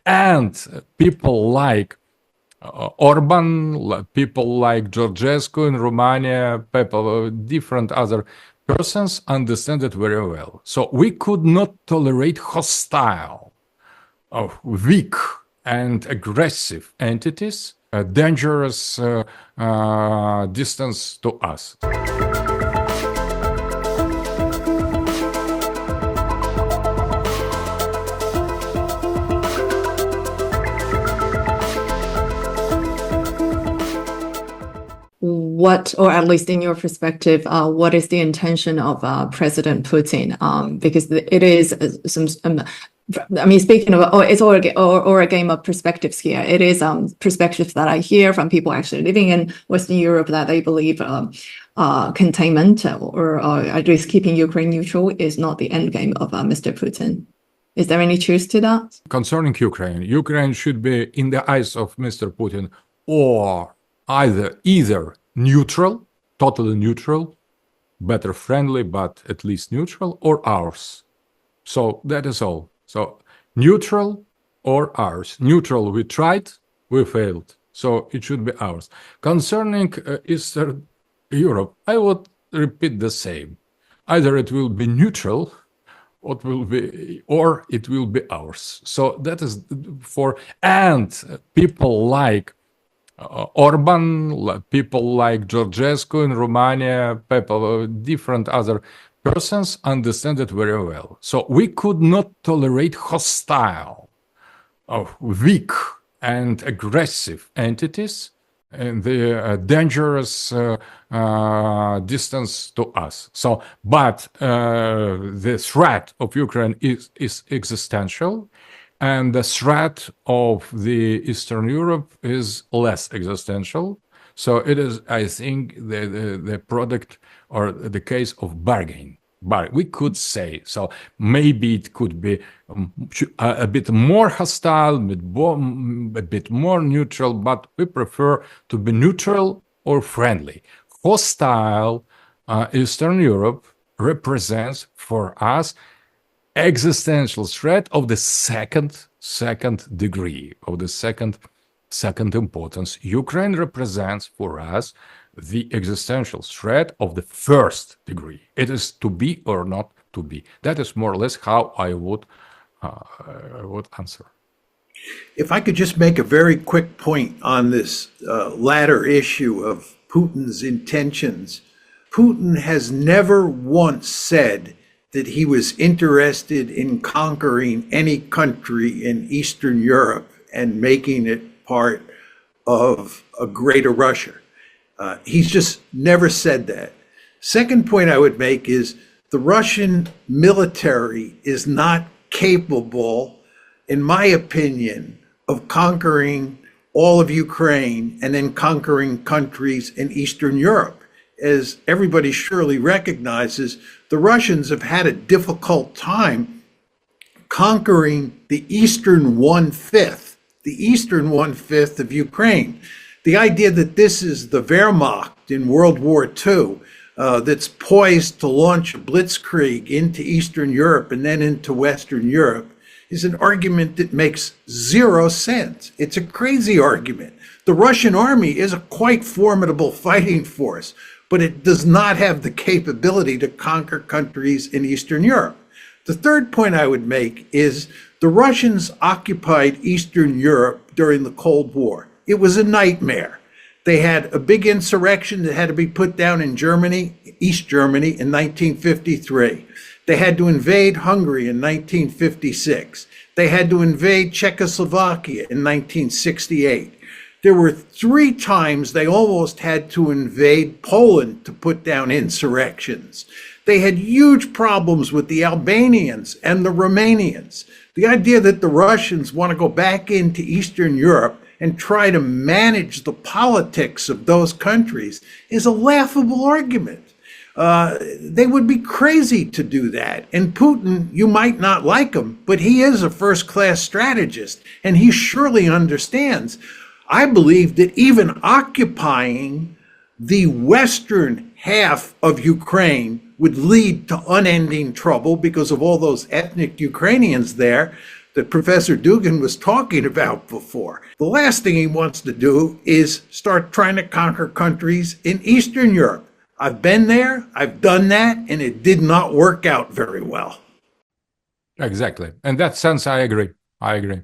and people like Orban, people like Georgescu in Romania, people, different other persons understand it very well. So we could not tolerate hostile, weak and aggressive entities, a dangerous distance to us. What, or at least in your perspective, what is the intention of President Putin? Because it is I mean, speaking of, it's all a game of perspectives here. It is perspectives that I hear from people actually living in Western Europe that they believe containment or at least keeping Ukraine neutral is not the end game of Mr. Putin. Is there any truth to that? Concerning Ukraine, Ukraine should be, in the eyes of Mr. Putin, or either neutral, totally neutral, better friendly, but at least neutral, or ours. So that is all. So neutral or ours. Neutral, we tried, we failed. So it should be ours. Concerning Eastern Europe, I would repeat the same. Either it will be neutral, or it will be ours. So that is for, and people like Orban, people like Georgescu in Romania, people, different other persons understand it very well. So we could not tolerate hostile, weak and aggressive entities and the dangerous distance to us. So, but the threat of Ukraine is existential, and the threat of the Eastern Europe is less existential. So it is, I think, the product or the case of bargain. But we could say, so maybe it could be a bit more hostile, a bit more neutral, but we prefer to be neutral or friendly. Hostile Eastern Europe represents for us existential threat of the second degree, of the second importance. Ukraine represents for us the existential threat of the first degree. It is to be or not to be. That is more or less how I would answer. If I could just make a very quick point on this latter issue of Putin's intentions. Putin has never once said that he was interested in conquering any country in Eastern Europe and making it part of a greater Russia. He's just never said that. Second point I would make is the Russian military is not capable, in my opinion, of conquering all of Ukraine and then conquering countries in Eastern Europe. As everybody surely recognizes, the Russians have had a difficult time conquering the eastern one-fifth of Ukraine. The idea that this is the Wehrmacht in World War II that's poised to launch a blitzkrieg into Eastern Europe and then into Western Europe is an argument that makes zero sense. It's a crazy argument. The Russian army is a quite formidable fighting force, but it does not have the capability to conquer countries in Eastern Europe. The third point I would make is the Russians occupied Eastern Europe during the Cold War. It was a nightmare. They had a big insurrection that had to be put down in Germany, East Germany, in 1953. They had to invade Hungary in 1956. They had to invade Czechoslovakia in 1968. There were 3 times they almost had to invade Poland to put down insurrections. They had huge problems with the Albanians and the Romanians. The idea that the Russians want to go back into Eastern Europe and try to manage the politics of those countries is a laughable argument. They would be crazy to do that. And Putin, you might not like him, but he is a first-class strategist, and he surely understands. I believe that even occupying the western half of Ukraine would lead to unending trouble because of all those ethnic Ukrainians there. that Professor Dugan was talking about before. The last thing he wants to do is start trying to conquer countries in Eastern Europe. I've been there, I've done that, and it did not work out very well. Exactly. In that sense, I agree. I agree.